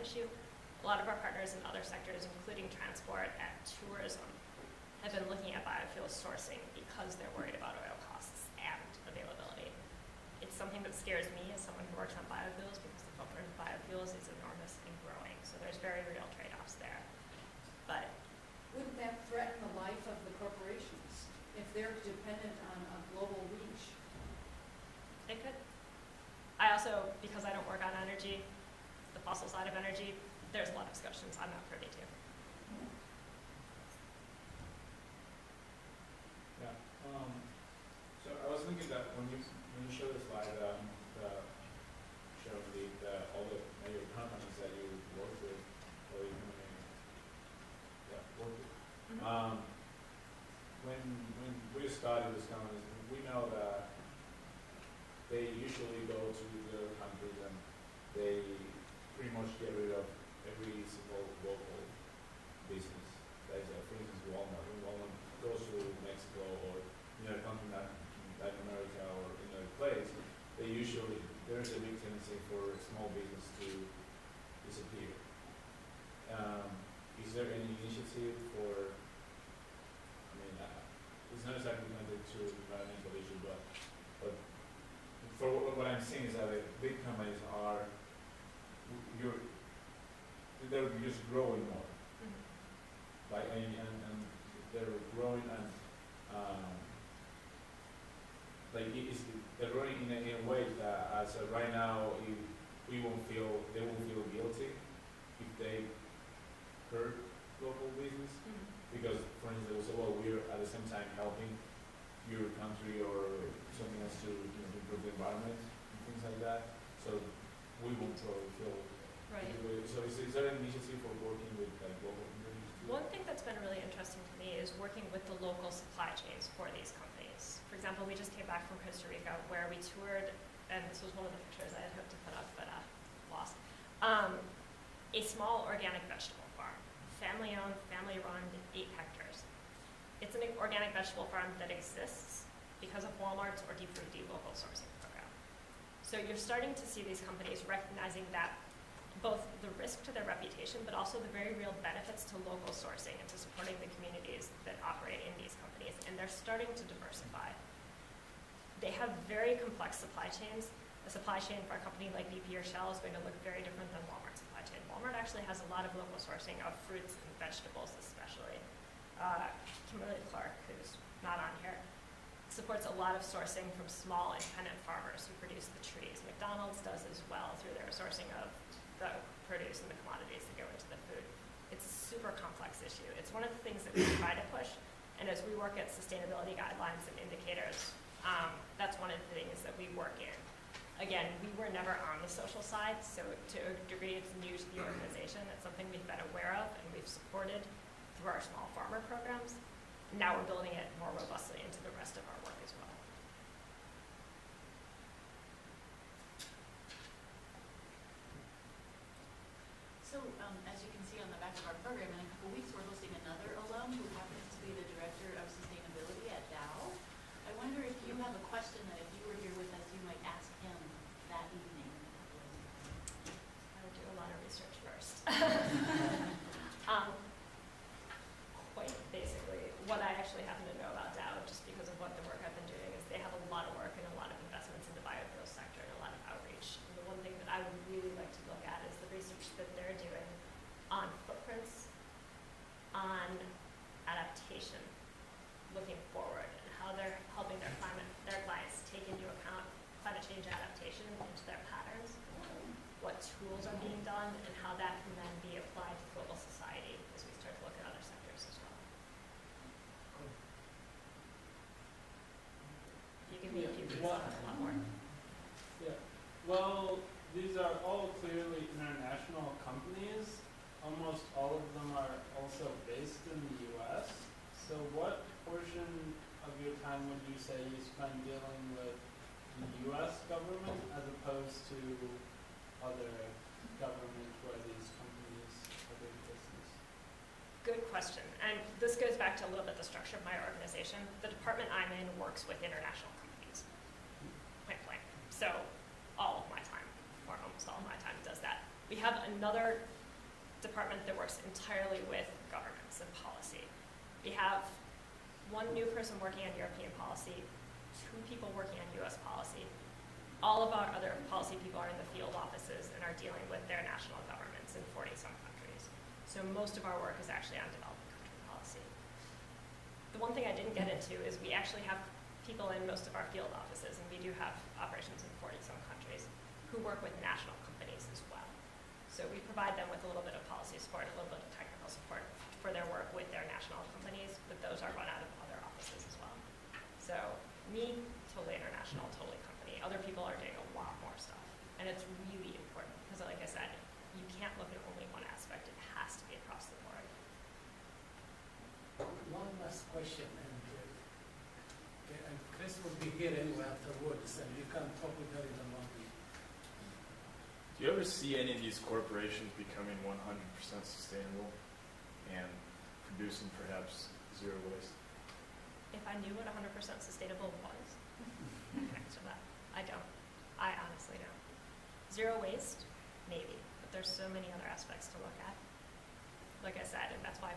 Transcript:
issue. A lot of our partners in other sectors, including transport and tourism, have been looking at biofuel sourcing because they're worried about oil costs and availability. It's something that scares me as someone who works on biofuels because the footprint of biofuels is enormous and growing. So there's very real trade-offs there. But wouldn't that threaten the life of the corporations if they're dependent on a global reach? it could. I also, because I don't work on energy, the fossil side of energy, there's a lot of discussions I'm not privy to. Yeah. So I was thinking that when you show the slide, show all the major companies that you work with, or you work with. Mm-hmm. When we started this company, we know that they usually go to the other countries and they pretty much get rid of every single local business. That is, for instance, Walmart. When Walmart goes to Mexico or a country in Latin America or another place, there's a big tendency for small business to disappear. Is there any initiative for, it's not exactly connected to environmental issue, but for what I'm seeing is that big companies they're just growing more. Mm-hmm. Like, and they're growing and they're growing in a way that as right now they won't feel guilty if they hurt local business. Mm-hmm. Because, for instance, they will say, well, we're at the same time helping your country or something else to improve the environment and things like that. So we won't probably feel. Right. So is there an initiative for working with local communities? One thing that's been really interesting to me is working with the local supply chains for these companies. For example, we just came back from Costa Rica where we toured, and this was one of the pictures I had hoped to put up, but lost, a small organic vegetable farm. Family-owned, family-run, 8 hectares. It's an organic vegetable farm that exists because of Walmart's or D4D local sourcing program. So you're starting to see these companies recognizing that both the risk to their reputation, but also the very real benefits to local sourcing and to supporting the communities that operate in these companies, and they're starting to diversify. They have very complex supply chains. A supply chain for a company like BP or Shell is going to look very different than Walmart's supply chain. Walmart actually has a lot of local sourcing of fruits and vegetables especially. Kimberly Clark, who's not on here, supports a lot of sourcing from small independent farmers who produce the trees. McDonald's does as well through their sourcing of the produce and the commodities that go into the food. It's a super complex issue. It's one of the things that we try to push, and as we work at sustainability guidelines and indicators, that's one of the things that we work in. Again, we were never on the social side, so to a degree it's new to the organization. It's something we've been aware of and we've supported through our small farmer programs. Now we're building it more robustly into the rest of our work as well. So, as you can see on the back of our program, in a couple weeks we're hosting another alum who happens to be the Director of Sustainability at Dow. I wonder if you have a question that if you were here with us, you might ask him that evening. I would do a lot of research first. Quite basically, what I actually happen to know about Dow, just because of what the work I've been doing, is they have a lot of work and a lot of investments in the biofuel sector and a lot of outreach. And the one thing that I would really like to look at is the research that they're doing on footprints, on adaptation, looking forward, and how they're helping their clients take into account climate change adaptation into their patterns, what tools are being done, and how that can then be applied to global society as we start to look at other sectors as well. You give me a few minutes, I'll have a lot more. Yeah. Well, these are all clearly international companies. Almost all of them are also based in the U.S. So what portion of your time would you say you spend dealing with the U.S. government as opposed to other governments where these companies are doing business? Good question. And this goes back to a little bit the structure of my organization. The department I'm in works with international companies, point blank. So all of my time, or almost all of my time, does that. We have another department that works entirely with governments and policy. We have one new person working on European policy, 2 people working on US policy. All of our other policy people are in the field offices and are dealing with their national governments in 40-some countries. So most of our work is actually on developing country policy. The one thing I didn't get into is we actually have people in most of our field offices, and we do have operations in 40-some countries, who work with national companies as well. So we provide them with a little bit of policy support, a little bit of technical support for their work with their national companies, but those are run out of other offices as well. So me, totally international, totally company. Other people are doing a lot more stuff. And it's really important because, like I said, you can't look at only one aspect. It has to be across the board. One last question, and Chris will be here anyway afterwards, and you can talk with her in the morning. Do you ever see any of these corporations becoming 100% sustainable and producing perhaps zero waste? If I knew what 100% sustainable was, I can answer that. I don't. I honestly don't. Zero waste, maybe, but there's so many other aspects to look at. Like I said, and that's why